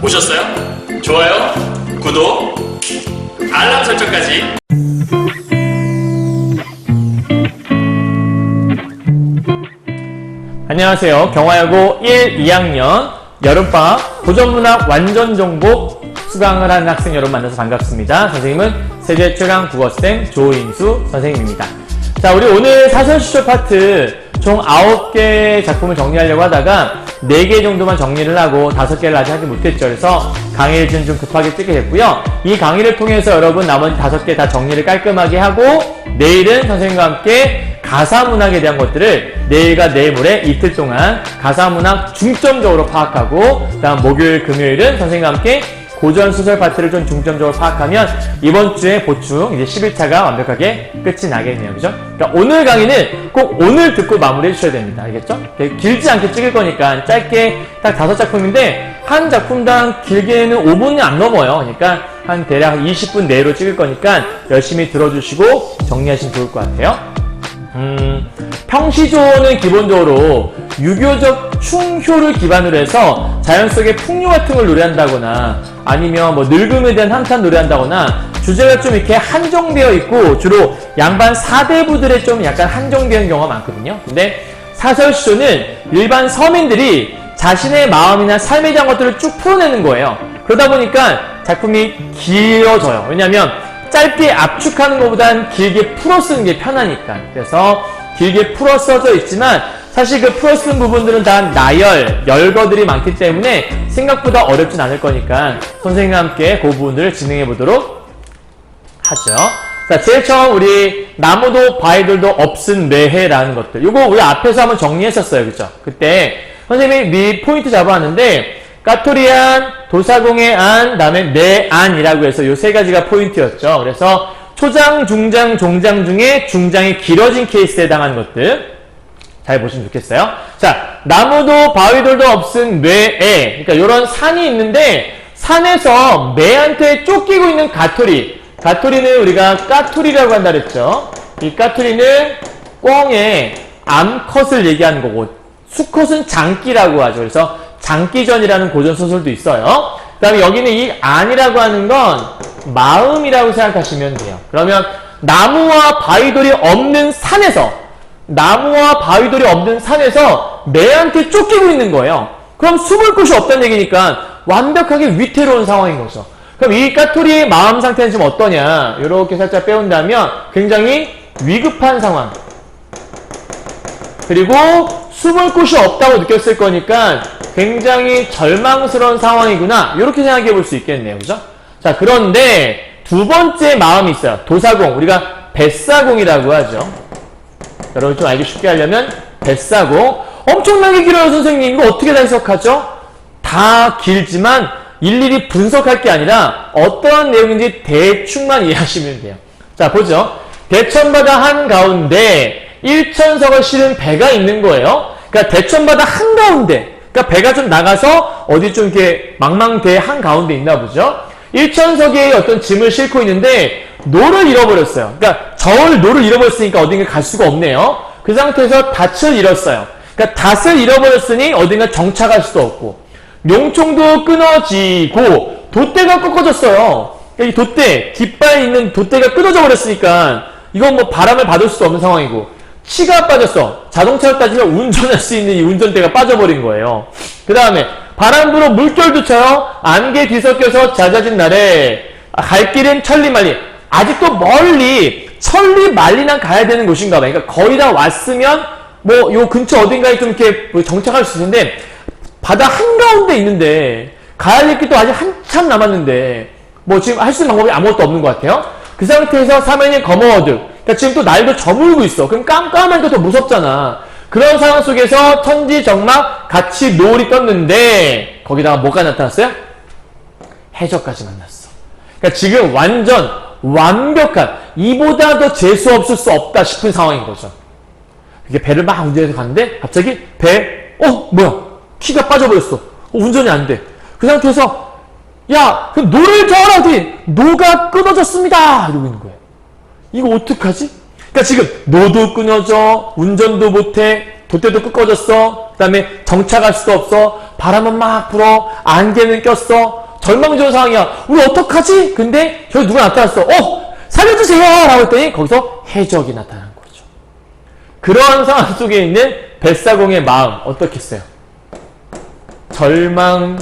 보셨어요? 좋아요, 구독, 알람 설정까지. 안녕하세요. 경화여고 1, 2학년 여름방학 고전문학 완전정복 수강을 하는 학생 여러분 만나서 반갑습니다. 선생님은 세계 최강 국어쌤 조인수 선생님입니다. 자, 우리 오늘 사설시조 파트 총 9개 작품을 정리하려고 하다가 4개 정도만 정리를 하고 5개를 아직 하지 못했죠. 그래서 강의를 좀 급하게 뜨게 됐고요. 이 강의를 통해서 여러분 나머지 5개 다 정리를 깔끔하게 하고 내일은 선생님과 함께 가사문학에 대한 것들을 내일과 내일 모레 이틀 동안 가사문학 중점적으로 파악하고 그다음 목요일, 금요일은 선생님과 함께 고전소설 파트를 좀 중점적으로 파악하면 이번 주에 보충 이제 11차가 완벽하게 끝이 나겠네요. 그죠? 그러니까 오늘 강의는 꼭 오늘 듣고 마무리해 주셔야 됩니다. 알겠죠? 길지 않게 찍을 거니까 짧게 딱 5작품인데 한 작품당 길게는 5분이 안 넘어요. 그러니까 한 대략 20분 내로 찍을 거니까 열심히 들어주시고 정리하시면 좋을 것 같아요. 평시조는 기본적으로 유교적 충효를 기반으로 해서 자연 속의 풍요 같은 걸 노래한다거나 아니면 뭐 늙음에 대한 한탄 노래한다거나 주제가 좀 이렇게 한정되어 있고 주로 양반 사대부들의 좀 약간 한정되는 경우가 많거든요. 근데 사설시조는 일반 서민들이 자신의 마음이나 삶에 대한 것들을 쭉 풀어내는 거예요. 그러다 보니까 작품이 길어져요. 왜냐하면 짧게 압축하는 것보단 길게 풀어 쓰는 게 편하니까. 그래서 길게 풀어 써져 있지만 사실 그 풀어 쓰는 부분들은 다 나열, 열거들이 많기 때문에 생각보다 어렵진 않을 거니까 선생님과 함께 그 부분들을 진행해 보도록 하죠. 자, 제일 처음 우리 나무도 바위들도 없은 매해라는 것들. 요거 우리 앞에서 한번 정리했었어요. 그죠? 그때 선생님이 미 포인트 잡아왔는데 까토리안, 도사공의 안, 다음에 내안이라고 해서 요 세 가지가 포인트였죠. 그래서 초장, 중장, 종장 중에 중장이 길어진 케이스에 해당하는 것들 잘 보시면 좋겠어요. 자, 나무도 바위돌도 없은 매에, 그러니까 요런 산이 있는데 산에서 매한테 쫓기고 있는 가토리. 가토리는 우리가 까투리라고 한다 그랬죠. 이 까투리는 꿩의 암컷을 얘기하는 거고 수컷은 장기라고 하죠. 그래서 장기전이라는 고전소설도 있어요. 그 다음에 여기는 이 안이라고 하는 건 마음이라고 생각하시면 돼요. 그러면 나무와 바위돌이 없는 산에서 매한테 쫓기고 있는 거예요. 그럼 숨을 곳이 없다는 얘기니까 완벽하게 위태로운 상황인 거죠. 그럼 이 까토리의 마음 상태는 지금 어떠냐? 이렇게 살짝 빼온다면 굉장히 위급한 상황. 그리고 숨을 곳이 없다고 느꼈을 거니까 굉장히 절망스러운 상황이구나. 이렇게 생각해 볼 수 있겠네요. 그죠? 자, 그런데 두 번째 마음이 있어요. 도사공. 우리가 뱃사공이라고 하죠. 여러분 좀 알기 쉽게 하려면 뱃사공. 엄청나게 길어요, 선생님. 이거 어떻게 다 해석하죠? 다 길지만 일일이 분석할 게 아니라 어떠한 내용인지 대충만 이해하시면 돼요. 자, 보죠. 대천바다 한가운데 일천석을 실은 배가 있는 거예요. 그러니까 대천바다 한가운데, 그러니까 배가 좀 나가서 어디 좀 이렇게 망망대해 한가운데 있나 보죠. 일천석에 어떤 짐을 싣고 있는데 노를 잃어버렸어요. 그러니까 노를 잃어버렸으니까 어딘가 갈 수가 없네요. 그 상태에서 닻을 잃었어요. 그러니까 닷을 잃어버렸으니 어딘가 정착할 수도 없고 용총도 끊어지고 돛대가 꺾어졌어요. 그러니까 이 돛대, 깃발에 있는 돛대가 끊어져 버렸으니까 이건 뭐 바람을 받을 수도 없는 상황이고 치가 빠졌어. 자동차로 따지면 운전할 수 있는 이 운전대가 빠져버린 거예요. 그 다음에 바람 불어 물결도 쳐요. 안개 뒤섞여서 잦아진 날에 갈 길은 천리만리. 아직도 멀리 천리만리나 가야 되는 곳인가 봐요. 그러니까 거의 다 왔으면 뭐 요 근처 어딘가에 좀 이렇게 정착할 수 있는데 바다 한가운데 있는데 가야 할 길도 아직 한참 남았는데 뭐 지금 할 수 있는 방법이 아무것도 없는 것 같아요. 그 상태에서 사면이 검어어득. 그러니까 지금 또 날도 저물고 있어. 그럼 깜깜하니까 더 무섭잖아. 그런 상황 속에서 천지정막 같이 노을이 떴는데 거기다가 뭐가 나타났어요? 해적까지 만났어. 그러니까 지금 완전 완벽한 이보다 더 재수 없을 수 없다 싶은 상황인 거죠. 이게 배를 막 운전해서 갔는데 갑자기 뭐야? 키가 빠져버렸어. 운전이 안 돼. 그 상태에서 야, 그럼 노를 저어라. 노가 끊어졌습니다. 이러고 있는 거예요. 이거 어떡하지? 그러니까 지금 노도 끊어져, 운전도 못해, 돛대도 끊어졌어, 그 다음에 정착할 수도 없어, 바람은 막 불어. 안개는 꼈어. 절망적인 상황이야. 우리 어떡하지? 근데 저기 누가 나타났어. 살려주세요! 라고 했더니 거기서 해적이 나타난 거죠. 그러한 상황 속에 있는 뱃사공의 마음 어떻겠어요? 절망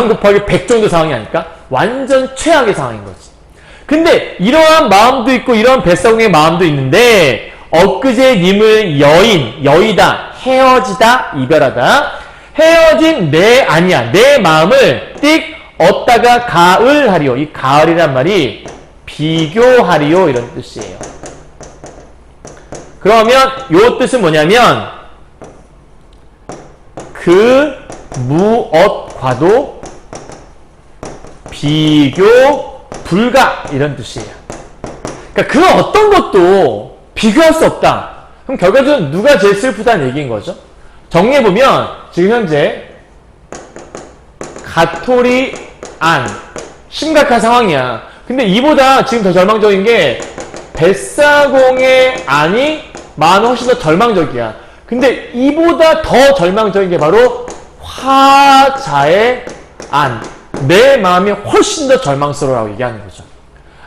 곱하기 100 정도 상황이 아닐까? 완전 최악의 상황인 거지. 근데 이러한 마음도 있고 이러한 뱃사공의 마음도 있는데 엊그제 님을 여의다, 헤어지다, 이별하다. 헤어진 내 마음을 띡 얻다가 가을하리요. 이 가을이란 말이 비교하리요 이런 뜻이에요. 그러면 요 뜻은 뭐냐면 그 무엇과도 비교 불가 이런 뜻이에요. 그러니까 그 어떤 것도 비교할 수 없다. 그럼 결과적으로 누가 제일 슬프다는 얘기인 거죠. 정리해보면 지금 현재 가토리 안 심각한 상황이야. 근데 이보다 지금 더 절망적인 게 뱃사공의 안이 마음이 훨씬 더 절망적이야. 근데 이보다 더 절망적인 게 바로 화자의 안. 내 마음이 훨씬 더 절망스러워라고 얘기하는 거죠.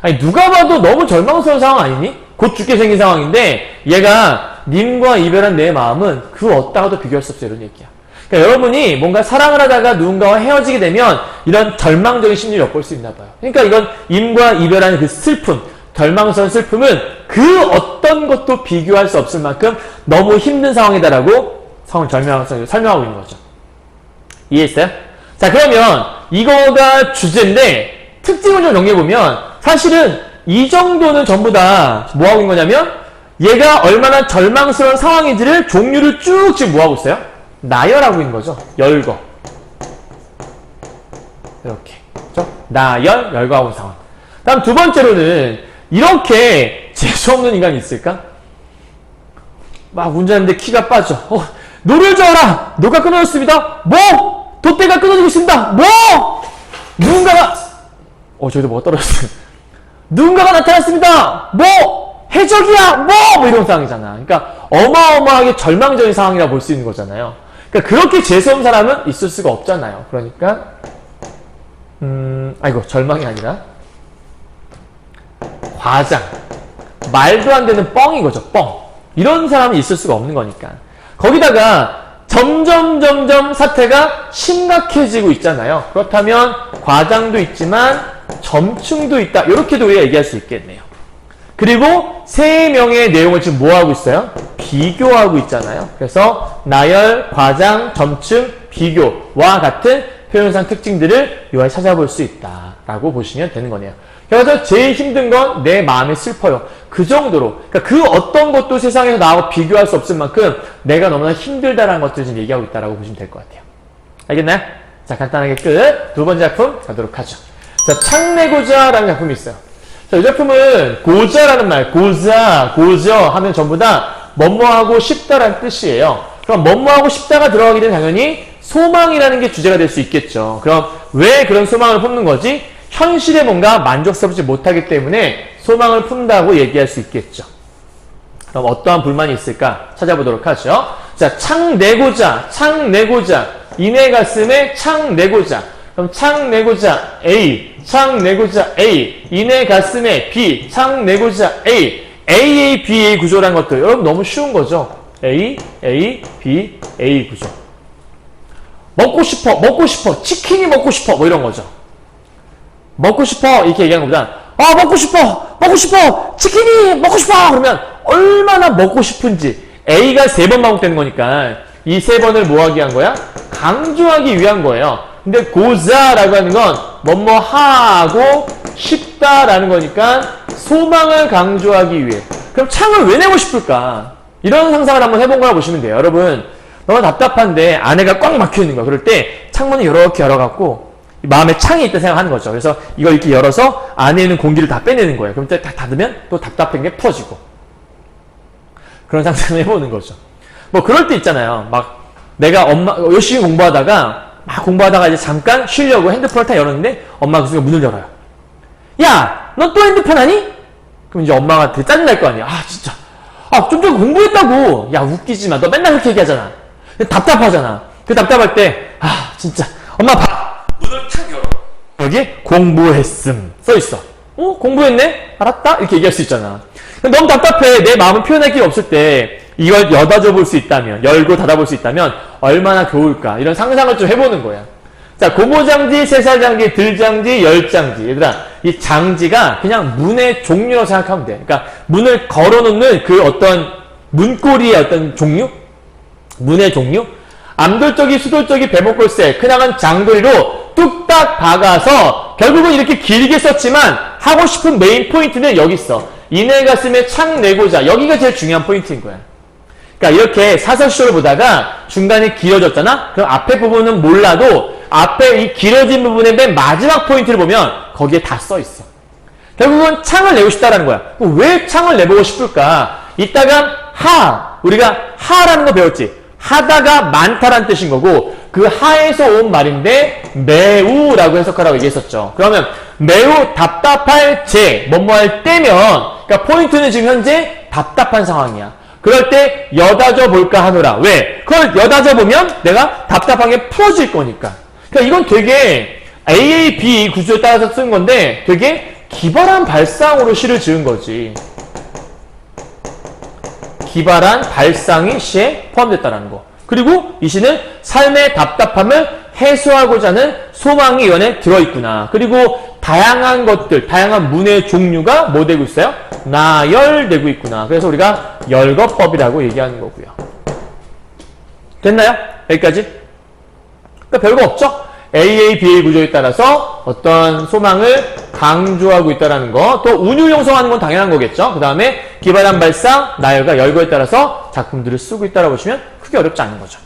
아니 누가 봐도 너무 절망스러운 상황 아니니? 곧 죽게 생긴 상황인데 얘가 님과 이별한 내 마음은 그 어디다가도 비교할 수 없어 이런 얘기야. 그러니까 여러분이 뭔가 사랑을 하다가 누군가와 헤어지게 되면 이런 절망적인 심리를 엿볼 수 있나 봐요. 그러니까 이건 님과 이별하는 그 슬픔, 절망스러운 슬픔은 그 어떤 것도 비교할 수 없을 만큼 너무 힘든 상황이다라고 설명하고 있는 거죠. 이해했어요? 자 그러면 이거가 주제인데 특징을 좀 정리해보면 사실은 이 정도는 전부 다 뭐하고 있는 거냐면 얘가 얼마나 절망스러운 상황인지를 종류를 쭉 지금 뭐하고 있어요? 나열하고 있는 거죠. 열거. 이렇게. 그렇죠? 나열, 열거하고 있는 상황. 다음 두 번째로는 이렇게 재수없는 인간이 있을까? 막 운전하는데 키가 빠져. 노를 저어라! 노가 끊어졌습니다. 뭐? 돛대가 끊어지고 있습니다. 뭐? 누군가가 저기도 뭐가 떨어졌어요. 누군가가 나타났습니다. 뭐? 해적이야. 뭐 이런 상황이잖아. 그러니까 어마어마하게 절망적인 상황이라 볼 수 있는 거잖아요. 그러니까 그렇게 재수없는 사람은 있을 수가 없잖아요. 그러니까 절망이 아니라 과장. 말도 안 되는 뻥인 거죠. 뻥. 이런 사람이 있을 수가 없는 거니까. 거기다가 점점 사태가 심각해지고 있잖아요. 그렇다면 과장도 있지만 점층도 있다. 이렇게도 우리가 얘기할 수 있겠네요. 그리고 세 명의 내용을 지금 뭐 하고 있어요? 비교하고 있잖아요. 그래서 나열, 과장, 점층, 비교와 같은 표현상 특징들을 요하에 찾아볼 수 있다라고 보시면 되는 거네요. 그래서 제일 힘든 건 내 마음이 슬퍼요. 그 정도로. 그러니까 그 어떤 것도 세상에서 나하고 비교할 수 없을 만큼 내가 너무나 힘들다라는 것들을 지금 얘기하고 있다라고 보시면 될 것 같아요. 알겠나요? 자, 간단하게 끝. 두 번째 작품 가도록 하죠. 자, 창내고자라는 작품이 있어요. 자, 이 작품은 고자라는 말, 고저 하면 전부 다 뭐뭐하고 싶다라는 뜻이에요. 그럼 뭐뭐하고 싶다가 들어가게 되면 당연히 소망이라는 게 주제가 될 수 있겠죠. 그럼 왜 그런 소망을 품는 거지? 현실에 뭔가 만족스럽지 못하기 때문에 소망을 품다고 얘기할 수 있겠죠. 그럼 어떠한 불만이 있을까 찾아보도록 하죠. 자, 창내고자. 이내 가슴에 창내고자. 그럼 창내고자 A, 창내고자 A, 이내 가슴에 B, 창내고자 A, AA, BA 구조라는 것들. 여러분 너무 쉬운 거죠. A, B, A 구조. 먹고 싶어, 치킨이 먹고 싶어, 뭐 이런 거죠. 먹고 싶어 이렇게 얘기하는 것보다 먹고 싶어 치킨이 먹고 싶어 그러면 얼마나 먹고 싶은지 A가 3번 반복되는 거니까 이 3번을 뭐 하기 위한 거야? 강조하기 위한 거예요. 근데 고자라고 하는 건 뭐뭐 하고 싶다라는 거니까 소망을 강조하기 위해. 그럼 창을 왜 내고 싶을까? 이런 상상을 한번 해본 거라 보시면 돼요. 여러분 너무 답답한데 안에가 꽉 막혀 있는 거야. 그럴 때 창문을 이렇게 열어갖고 마음에 창이 있다 생각하는 거죠. 그래서 이걸 이렇게 열어서 안에 있는 공기를 다 빼내는 거예요. 그럼 다 닫으면 또 답답한 게 풀어지고. 그런 상상을 해보는 거죠. 뭐 그럴 때 있잖아요. 막 내가 열심히 공부하다가 이제 잠깐 쉬려고 핸드폰을 다 열었는데 엄마가 그 순간 문을 열어요. 야, 너 또 핸드폰 하니? 그럼 이제 엄마가 되게 짜증날 거 아니야. 진짜. 좀 전에 공부했다고. 야, 웃기지 마. 너 맨날 그렇게 얘기하잖아. 답답하잖아. 그 답답할 때, 진짜, 엄마 봐! 문을 탁 열어. 여기 공부했음 써있어. 공부했네? 알았다? 이렇게 얘기할 수 있잖아. 너무 답답해. 내 마음을 표현할 게 없을 때 이걸 여닫아 볼 수 있다면, 열고 닫아볼 수 있다면 얼마나 좋을까. 이런 상상을 좀 해보는 거야. 자, 고모장지, 세살장지, 들장지, 열장지. 얘들아, 이 장지가 그냥 문의 종류라고 생각하면 돼. 그러니까 문을 걸어놓는 그 어떤 문고리의 어떤 종류? 문의 종류? 암돌적이, 수돌적이, 배목골세, 크나간 장돌이로 뚝딱 박아서 결국은 이렇게 길게 썼지만 하고 싶은 메인 포인트는 여기 있어. 이내 가슴에 창 내고자. 여기가 제일 중요한 포인트인 거야. 그러니까 이렇게 사설시조를 보다가 중간이 길어졌잖아? 그럼 앞에 부분은 몰라도 앞에 이 길어진 부분의 맨 마지막 포인트를 보면 거기에 다 써 있어. 결국은 창을 내고 싶다라는 거야. 왜 창을 내보고 싶을까? 이따가 우리가 하라는 거 배웠지? 하다가 많다라는 뜻인 거고 그 하에서 온 말인데 매우라고 해석하라고 얘기했었죠. 그러면 매우 답답할 뭐뭐 할 때면 그러니까 포인트는 지금 현재 답답한 상황이야. 그럴 때 여다져 볼까 하노라. 왜? 그걸 여다져 보면 내가 답답한 게 풀어질 거니까. 그러니까 이건 되게 AAB 구조에 따라서 쓴 건데 되게 기발한 발상으로 시를 지은 거지. 기발한 발상이 시에 포함됐다는 거. 그리고 이 시는 삶의 답답함을 해소하고자 하는 소망이 이 안에 들어있구나. 그리고 다양한 것들, 다양한 문의 종류가 뭐 되고 있어요? 나열되고 있구나. 그래서 우리가 열거법이라고 얘기하는 거고요. 됐나요? 여기까지? 그러니까 별거 없죠? AABA 구조에 따라서 어떤 소망을 강조하고 있다는 거. 또 운율 형성하는 건 당연한 거겠죠. 그 다음에 기발한 발상, 나열과 열거에 따라서 작품들을 쓰고 있다고 보시면 크게 어렵지 않은 거죠.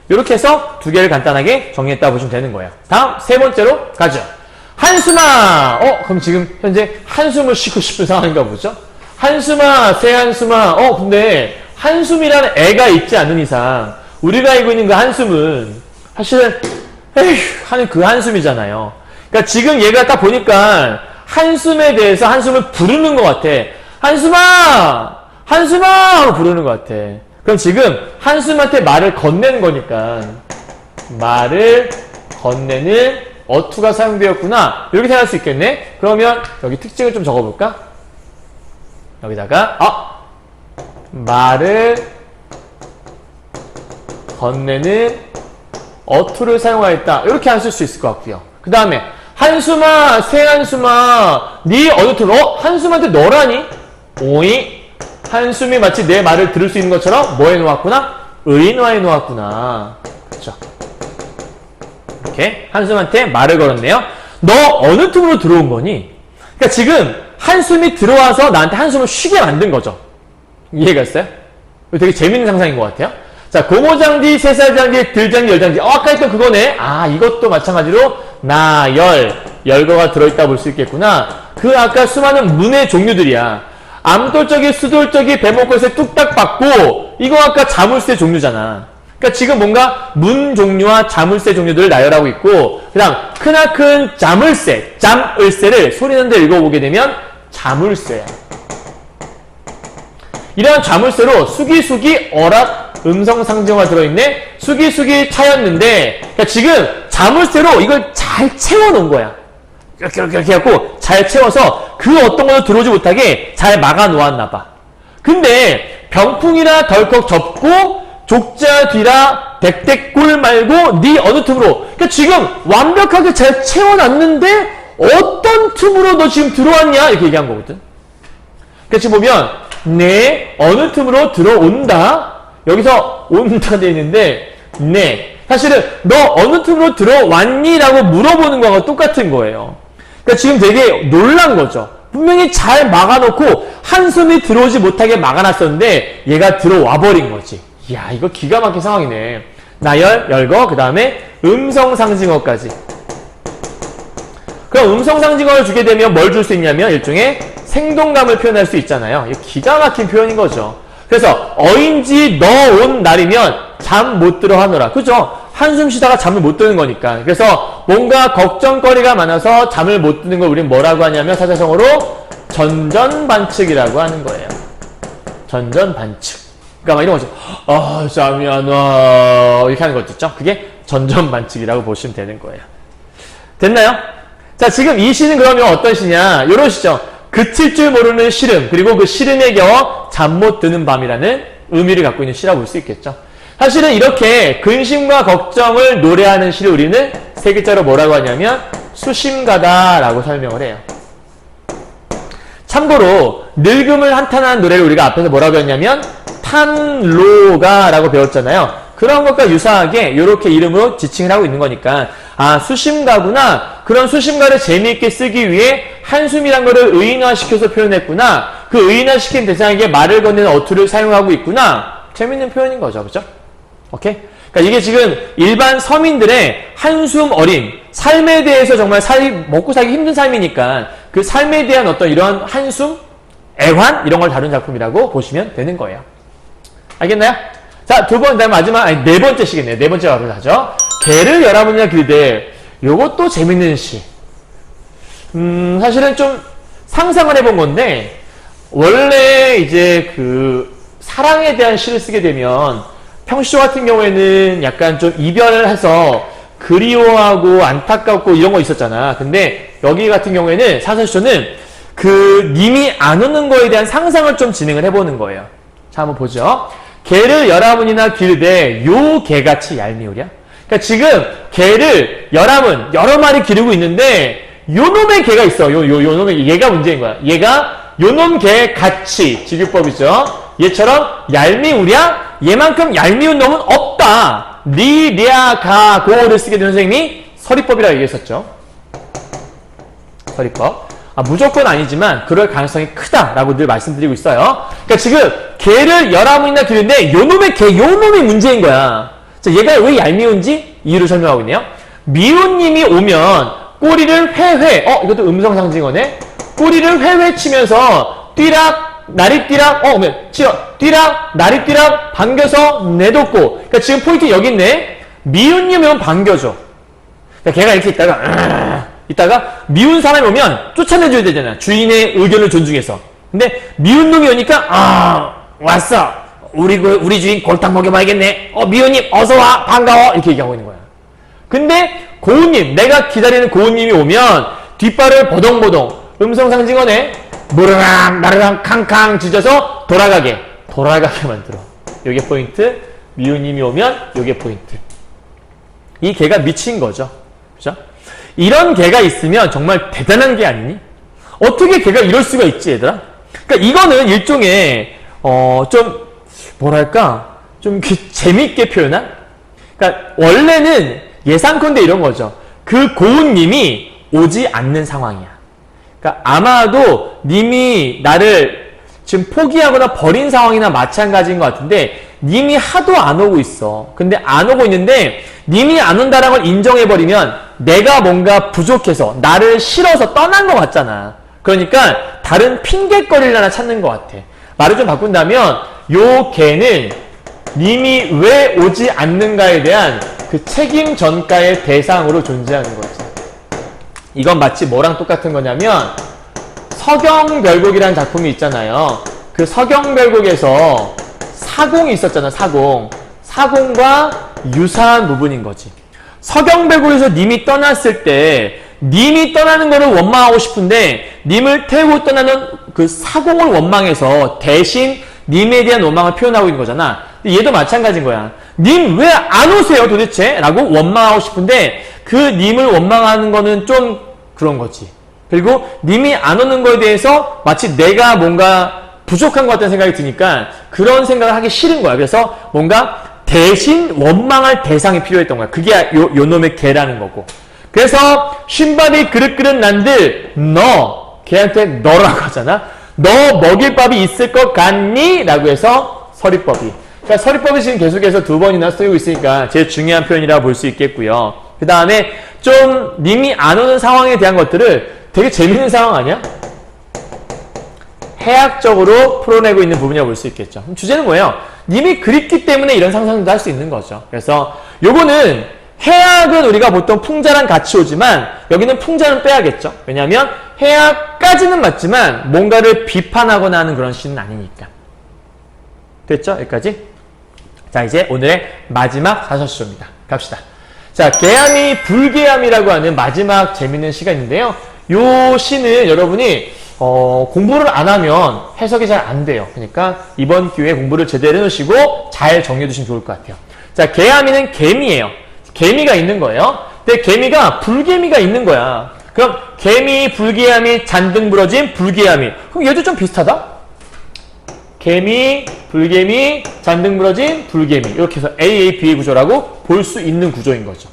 이렇게 해서 두 개를 간단하게 정리했다 보시면 되는 거예요. 다음 세 번째로 가죠. 한숨아! 그럼 지금 현재 한숨을 쉬고 싶은 상황인가 보죠? 한숨아, 새 한숨아. 근데 한숨이라는 애가 있지 않는 이상 우리가 알고 있는 그 한숨은 사실은 에휴 하는 그 한숨이잖아요. 그러니까 지금 얘가 딱 보니까 한숨에 대해서 한숨을 부르는 것 같아. 한숨아! 한숨아! 하고 부르는 것 같아. 그럼 지금 한숨한테 말을 건네는 거니까 말을 건네는 어투가 사용되었구나. 이렇게 생각할 수 있겠네. 그러면 여기 특징을 좀 적어볼까? 여기다가 말을 건네는 어투를 사용하였다. 이렇게 안 쓸 수 있을 것 같고요. 그 다음에 한숨아, 새 한숨아, 네 어느 투로 한숨한테 너라니? 오이 한숨이 마치 내 말을 들을 수 있는 것처럼 뭐 해놓았구나? 의인화해 놓았구나. 그렇죠? 이렇게 한숨한테 말을 걸었네요. 너 어느 틈으로 들어온 거니? 그러니까 지금 한숨이 들어와서 나한테 한숨을 쉬게 만든 거죠. 이해가 있어요? 되게 재밌는 상상인 것 같아요. 자, 고모장지, 세살장지, 들장지, 열장지. 아까 했던 그거네. 이것도 마찬가지로 열거가 들어있다 볼 수 있겠구나. 그 아까 수많은 문의 종류들이야. 암돌적이, 수돌적이, 배목골세 뚝딱 받고 이거 아까 자물쇠 종류잖아. 그러니까 지금 뭔가 문 종류와 자물쇠 종류들을 나열하고 있고 그 다음 크나큰 자물쇠, 잠을쇠를 소리내는 데 읽어보게 되면 자물쇠야. 이러한 자물쇠로 수기수기 어락 음성상징어가 들어있네. 수기수기 차였는데 그러니까 지금 자물쇠로 이걸 잘 채워놓은 거야. 이렇게 해갖고 잘 채워서 그 어떤 것도 들어오지 못하게 잘 막아놓았나 봐. 근데 병풍이라 덜컥 접고 족자 뒤라 댁댁골 말고 네 어느 틈으로. 그러니까 지금 완벽하게 잘 채워놨는데 어떤 틈으로 너 지금 들어왔냐 이렇게 얘기한 거거든. 그러니까 지금 보면 네 어느 틈으로 들어온다. 여기서 온다 돼 있는데 네 사실은 너 어느 틈으로 들어왔니? 라고 물어보는 거하고 똑같은 거예요. 그러니까 지금 되게 놀란 거죠. 분명히 잘 막아놓고 한숨이 들어오지 못하게 막아놨었는데 얘가 들어와 버린 거지. 이야 이거 기가 막힌 상황이네. 나열, 열거, 그 다음에 음성상징어까지. 그럼 음성상징어를 주게 되면 뭘 줄 수 있냐면 일종의 생동감을 표현할 수 있잖아요. 이거 기가 막힌 표현인 거죠. 그래서 어인지 너 온 날이면 잠 못 들어 하노라. 그죠? 한숨 쉬다가 잠을 못 드는 거니까. 그래서 뭔가 걱정거리가 많아서 잠을 못 드는 걸 우리는 뭐라고 하냐면 사자성어로 전전반측이라고 하는 거예요. 전전반측. 그러니까 막 이런 거죠. 아, 잠이 안 와. 이렇게 하는 것도 있죠. 그게 전전반칙이라고 보시면 되는 거예요. 됐나요? 자, 지금 이 시는 그러면 어떤 시냐? 요런 시죠. 그칠 줄 모르는 시름, 그리고 그 시름에 겨워 잠 못 드는 밤이라는 의미를 갖고 있는 시라고 볼 수 있겠죠. 사실은 이렇게 근심과 걱정을 노래하는 시를 우리는 세 글자로 뭐라고 하냐면 수심가다라고 설명을 해요. 참고로 늙음을 한탄하는 노래를 우리가 앞에서 뭐라고 했냐면 탄로가라고 배웠잖아요. 그런 것과 유사하게 이렇게 이름으로 지칭을 하고 있는 거니까 아, 수심가구나. 그런 수심가를 재미있게 쓰기 위해 한숨이란 거를 의인화시켜서 표현했구나. 그 의인화시킨 대상에게 말을 건네는 어투를 사용하고 있구나. 재밌는 표현인 거죠. 그죠? 오케이? 그러니까 이게 지금 일반 서민들의 한숨 어린 삶에 대해서 정말 먹고 살기 힘든 삶이니까 그 삶에 대한 어떤 이런 한숨, 애환 이런 걸 다룬 작품이라고 보시면 되는 거예요. 알겠나요? 자, 네 번째 시겠네요. 네 번째 바로 하죠. 개를 여라문이나 기르되 요것도 재밌는 시. 사실은 좀 상상을 해본 건데 원래 이제 그 사랑에 대한 시를 쓰게 되면 평시조 같은 경우에는 약간 좀 이별을 해서 그리워하고 안타깝고 이런 거 있었잖아. 근데 여기 같은 경우에는 사설시조는 그 님이 안 오는 거에 대한 상상을 좀 진행을 해보는 거예요. 자, 한번 보죠. 개를 여라문이나 기르되 요 개같이 얄미우랴. 그러니까 지금 개를 여러 마리 기르고 있는데 요놈의 개가 있어. 요놈의 얘가 문제인 거야. 얘가 요놈 개 같이 직유법이죠. 얘처럼 얄미우랴? 얘만큼 얄미운 놈은 없다. 리랴가고를 쓰게 된 선생님이 서리법이라고 얘기했었죠. 서리법. 아, 무조건 아니지만 그럴 가능성이 크다라고 늘 말씀드리고 있어요. 그러니까 지금 개를 여라문이나 기르는데 요놈이 문제인 거야. 자, 얘가 왜 얄미운지 이유를 설명하고 있네요. 미운님이 오면 꼬리를 회회, 이것도 음성상징어네. 꼬리를 회회 치면서 띠락, 나리띠락, 띠락, 나리띠락, 반겨서 내뒀고. 그러니까 지금 포인트 여기 있네. 미운님이 오면 반겨줘. 그러니까 걔가 이렇게 있다가 미운 사람이 오면 쫓아내줘야 되잖아. 주인의 의견을 존중해서. 근데 미운 놈이 오니까 왔어. 우리 주인 골탕 먹여봐야겠네. 미운님 어서와 반가워. 이렇게 얘기하고 있는 거야. 근데 고운님, 내가 기다리는 고운님이 오면 뒷발을 버덩버덩 음성상징어네. 무르랑 나르랑 캉캉 짖어서 돌아가게 만들어. 요게 포인트. 미운님이 오면 요게 포인트. 이 개가 미친 거죠. 그죠? 이런 개가 있으면 정말 대단한 개 아니니? 어떻게 개가 이럴 수가 있지, 얘들아? 그러니까 이거는 일종의 좀 뭐랄까 좀 재미있게 표현한? 그러니까 원래는 예상컨대 이런 거죠. 그 고운님이 오지 않는 상황이야. 그러니까 아마도 님이 나를 지금 포기하거나 버린 상황이나 마찬가지인 것 같은데 님이 하도 안 오고 있어. 근데 안 오고 있는데 님이 안 온다는 걸 인정해버리면 내가 뭔가 부족해서 나를 싫어서 떠난 것 같잖아. 그러니까 다른 핑계거리를 하나 찾는 것 같아. 말을 좀 바꾼다면 요 개는 님이 왜 오지 않는가에 대한 그 책임 전가의 대상으로 존재하는 거지. 이건 마치 뭐랑 똑같은 거냐면 서경별곡이라는 작품이 있잖아요. 그 서경별곡에서 사공이 있었잖아. 사공과 유사한 부분인 거지. 서경별곡에서 님이 떠났을 때 님이 떠나는 거를 원망하고 싶은데 님을 태우고 떠나는 그 사공을 원망해서 대신 님에 대한 원망을 표현하고 있는 거잖아. 얘도 마찬가지인 거야. 님 왜 안 오세요 도대체? 라고 원망하고 싶은데 그 님을 원망하는 거는 좀 그런 거지. 그리고 님이 안 오는 거에 대해서 마치 내가 뭔가 부족한 것 같다는 생각이 드니까 그런 생각을 하기 싫은 거야. 그래서 뭔가 대신 원망할 대상이 필요했던 거야. 그게 요 놈의 개라는 거고. 그래서 쉰밥이 그릇그릇 난들 너 걔한테 너라고 하잖아. 너 먹일 밥이 있을 것 같니? 라고 해서 서리법이. 그러니까 서리법이 지금 계속해서 두 번이나 쓰이고 있으니까 제일 중요한 표현이라고 볼 수 있겠고요. 그 다음에 좀 님이 안 오는 상황에 대한 것들을 되게 재밌는 상황 아니야? 해학적으로 풀어내고 있는 부분이라고 볼 수 있겠죠. 그럼 주제는 뭐예요? 님이 그립기 때문에 이런 상상도 할 수 있는 거죠. 그래서 요거는 해학은 우리가 보통 풍자랑 같이 오지만 여기는 풍자는 빼야겠죠. 왜냐하면 해학까지는 맞지만 뭔가를 비판하거나 하는 그런 시는 아니니까. 됐죠? 여기까지? 자, 이제 오늘의 마지막 사설시조입니다. 갑시다. 자, 개암이 불개암이라고 하는 마지막 재밌는 시가 있는데요. 요 시는 여러분이 공부를 안 하면 해석이 잘 안 돼요. 그러니까 이번 기회에 공부를 제대로 해놓으시고 잘 정리해 두시면 좋을 것 같아요. 자, 개암이는 개미예요. 개미가 있는 거예요. 근데 개미가 불개미가 있는 거야. 그럼 개미, 불개암이, 잔등 부러진 불개암이. 그럼 얘도 좀 비슷하다? 개미, 불개미, 잔등 부러진 불개미. 이렇게 해서 AAB의 구조라고 볼 수 있는 구조인 거죠.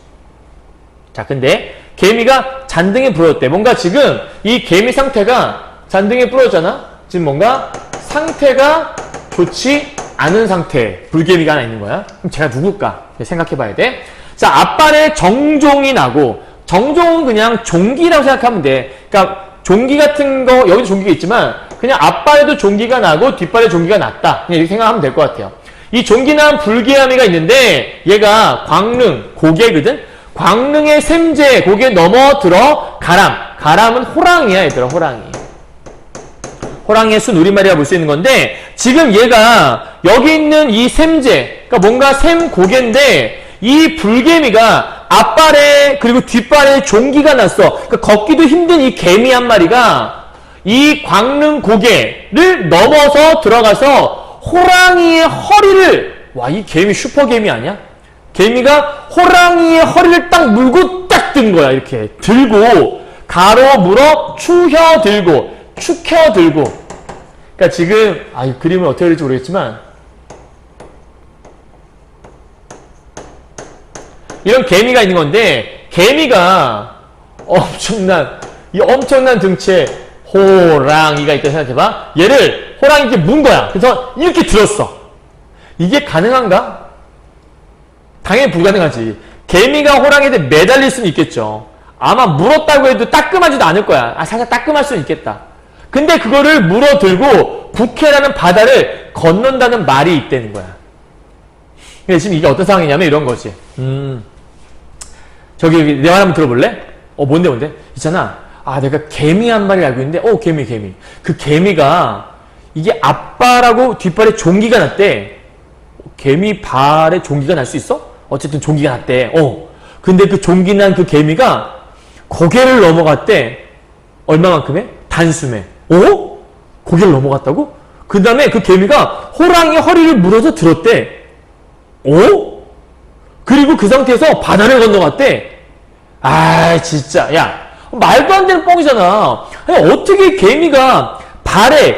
자, 근데 개미가 잔등에 부러졌대. 뭔가 지금 이 개미 상태가 잔등에 부러졌잖아? 지금 뭔가 상태가 좋지 않은 상태. 불개미가 하나 있는 거야. 그럼 제가 누굴까? 생각해 봐야 돼. 자, 앞발에 정종이 나고, 정종은 그냥 종기라고 생각하면 돼. 그러니까 종기 같은 거, 여기도 종기가 있지만 그냥 앞발에도 종기가 나고 뒷발에 종기가 났다. 그냥 이렇게 생각하면 될 것 같아요. 이 종기난 불개아미가 있는데 얘가 광릉, 고개거든? 광릉의 샘제, 고개 넘어들어 가람. 가람은 호랑이야, 얘들아, 호랑이. 호랑이의 순 우리말이라 볼 수 있는 건데 지금 얘가 여기 있는 이 샘제, 그러니까 뭔가 샘 고개인데 이 불개미가 앞발에 그리고 뒷발에 종기가 났어. 그러니까 걷기도 힘든 이 개미 한 마리가 이 광릉 고개를 넘어서 들어가서 호랑이의 허리를, 와, 이 개미 슈퍼개미 아니야? 개미가 호랑이의 허리를 딱 물고 딱 든 거야. 이렇게 들고 가로 물어 추혀 들고 축혀 들고. 그러니까 지금 이 그림을 어떻게 그릴지 모르겠지만 이런 개미가 있는 건데 개미가 엄청난 등치에 호랑이가 있다 생각해봐. 얘를 호랑이 이렇게 문 거야. 그래서 이렇게 들었어. 이게 가능한가? 당연히 불가능하지. 개미가 호랑이한테 매달릴 수는 있겠죠. 아마 물었다고 해도 따끔하지도 않을 거야. 살짝 따끔할 수는 있겠다. 근데 그거를 물어들고 북해라는 바다를 건넌다는 말이 있다는 거야. 근데 지금 이게 어떤 상황이냐면 이런 거지. 저기 내 말 한번 들어볼래? 뭔데? 있잖아. 내가 개미 한 마리 알고 있는데, 개미. 그 개미가 이게 앞발하고 뒷발에 종기가 났대. 개미 발에 종기가 날 수 있어? 어쨌든 종기가 났대. 근데 그 종기 난 그 개미가 고개를 넘어갔대. 얼마만큼에? 단숨에. 고개를 넘어갔다고? 그 다음에 그 개미가 호랑이 허리를 물어서 들었대. 그리고 그 상태에서 바다를 건너갔대. 진짜. 야, 말도 안 되는 뻥이잖아. 아니, 어떻게 개미가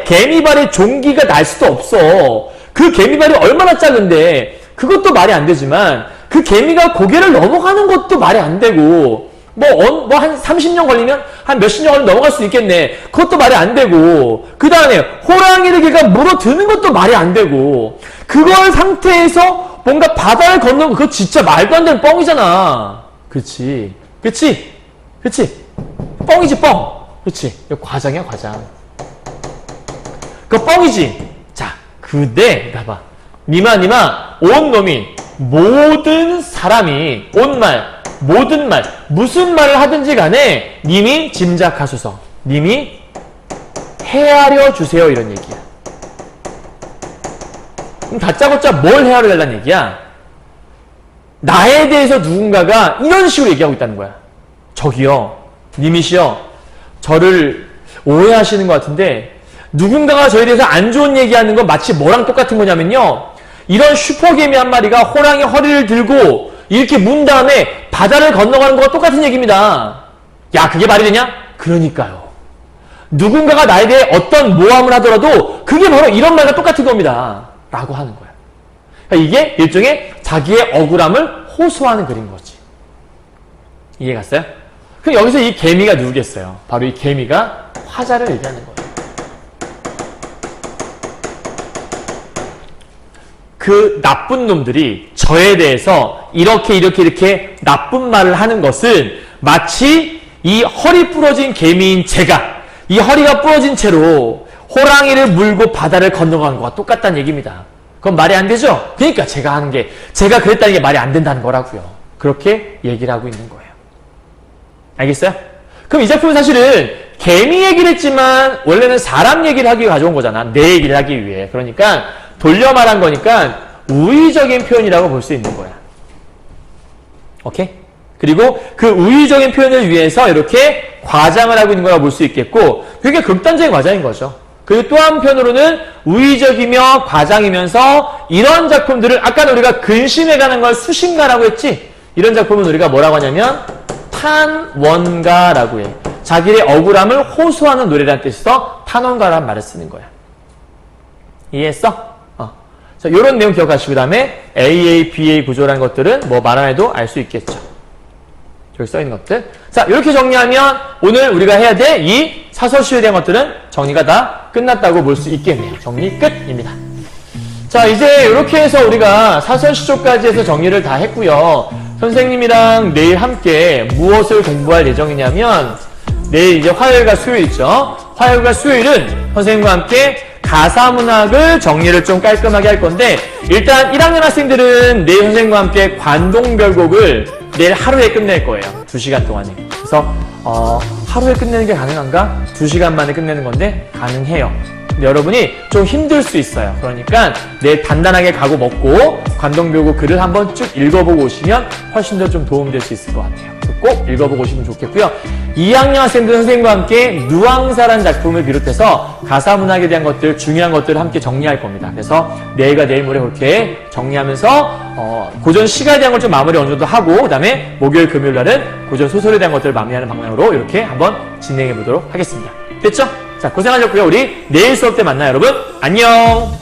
개미 발에 종기가 날 수도 없어. 그 개미 발이 얼마나 작은데, 그것도 말이 안 되지만, 그 개미가 고개를 넘어가는 것도 말이 안 되고, 한 30년 걸리면, 한 몇십 년 걸리면 넘어갈 수 있겠네. 그것도 말이 안 되고, 그 다음에 호랑이를 걔가 물어드는 것도 말이 안 되고, 그걸 상태에서 뭔가 바다를 건너고, 그거 진짜 말도 안 되는 뻥이잖아. 그치? 뻥이지, 뻥. 그치? 이거 과장이야, 과장. 그거 뻥이지. 자, 근데, 봐봐. 니마, 온 놈이, 모든 사람이, 모든 말, 무슨 말을 하든지 간에, 님이 짐작하소서. 님이 헤아려 주세요. 이런 얘기야. 그럼 다짜고짜 뭘 헤아려 달라는 얘기야? 나에 대해서 누군가가 이런 식으로 얘기하고 있다는 거야. 저기요, 님이시여, 저를 오해하시는 것 같은데 누군가가 저에 대해서 안 좋은 얘기하는 건 마치 뭐랑 똑같은 거냐면요, 이런 슈퍼개미 한 마리가 호랑이 허리를 들고 이렇게 문 다음에 바다를 건너가는 거와 똑같은 얘기입니다. 야, 그게 말이 되냐? 그러니까요. 누군가가 나에 대해 어떤 모함을 하더라도 그게 바로 이런 말과 똑같은 겁니다. 라고 하는 거야. 그러니까 이게 일종의 자기의 억울함을 호소하는 글인 거지. 이해 갔어요? 그럼 여기서 이 개미가 누구겠어요? 바로 이 개미가 화자를 얘기하는 거예요. 그 나쁜 놈들이 저에 대해서 이렇게 나쁜 말을 하는 것은 마치 이 허리 부러진 개미인 제가 이 허리가 부러진 채로 호랑이를 물고 바다를 건너간 것과 똑같다는 얘기입니다. 그건 말이 안 되죠? 그러니까 제가 그랬다는 게 말이 안 된다는 거라고요. 그렇게 얘기를 하고 있는 거예요. 알겠어요? 그럼 이 작품은 사실은 개미 얘기를 했지만 원래는 사람 얘기를 하기 위해 가져온 거잖아. 내 얘기를 하기 위해. 그러니까 돌려 말한 거니까 우의적인 표현이라고 볼 수 있는 거야. 오케이? 그리고 그 우의적인 표현을 위해서 이렇게 과장을 하고 있는 거라고 볼 수 있겠고, 그게 극단적인 과장인 거죠. 그리고 또 한편으로는 우의적이며 과장이면서 이런 작품들을 아까 우리가 근심해가는 걸 수심가라고 했지? 이런 작품은 우리가 뭐라고 하냐면 탄원가라고 해. 자기의 억울함을 호소하는 노래라는 뜻에서 탄원가라는 말을 쓰는 거야. 이해했어? 자, 요런 내용 기억하시고, 그 다음에 AA, BA 구조라는 것들은 뭐 말 안 해도 알 수 있겠죠. 여기 써있는 것들. 자, 이렇게 정리하면 오늘 우리가 해야 될 이 사설시에 대한 것들은 정리가 다 끝났다고 볼 수 있겠네요. 정리 끝입니다. 자, 이제 이렇게 해서 우리가 사설시조까지 해서 정리를 다 했고요. 선생님이랑 내일 함께 무엇을 공부할 예정이냐면, 내일 이제 화요일과 수요일 있죠. 화요일과 수요일은 선생님과 함께 가사문학을 정리를 좀 깔끔하게 할 건데, 일단 1학년 학생들은 내일 선생님과 함께 관동별곡을 내일 하루에 끝낼 거예요. 2시간 동안에. 그래서 하루에 끝내는 게 가능한가? 2시간 만에 끝내는 건데 가능해요. 근데 여러분이 좀 힘들 수 있어요. 그러니까 내일 단단하게 가고 먹고 관동별곡 글을 한번 쭉 읽어보고 오시면 훨씬 더 좀 도움이 될 수 있을 것 같아요. 꼭 읽어보고 오시면 좋겠고요. 2학년 학생들 선생님과 함께 누앙사라는 작품을 비롯해서 가사문학에 대한 것들, 중요한 것들을 함께 정리할 겁니다. 그래서 내일과 내일 모레 그렇게 정리하면서 고전 시가에 대한 걸 좀 마무리 어느 정도 하고, 그 다음에 목요일, 금요일 날은 고전 소설에 대한 것들을 마무리하는 방향으로 이렇게 한번 진행해 보도록 하겠습니다. 됐죠? 자, 고생하셨고요. 우리 내일 수업 때 만나요, 여러분. 안녕!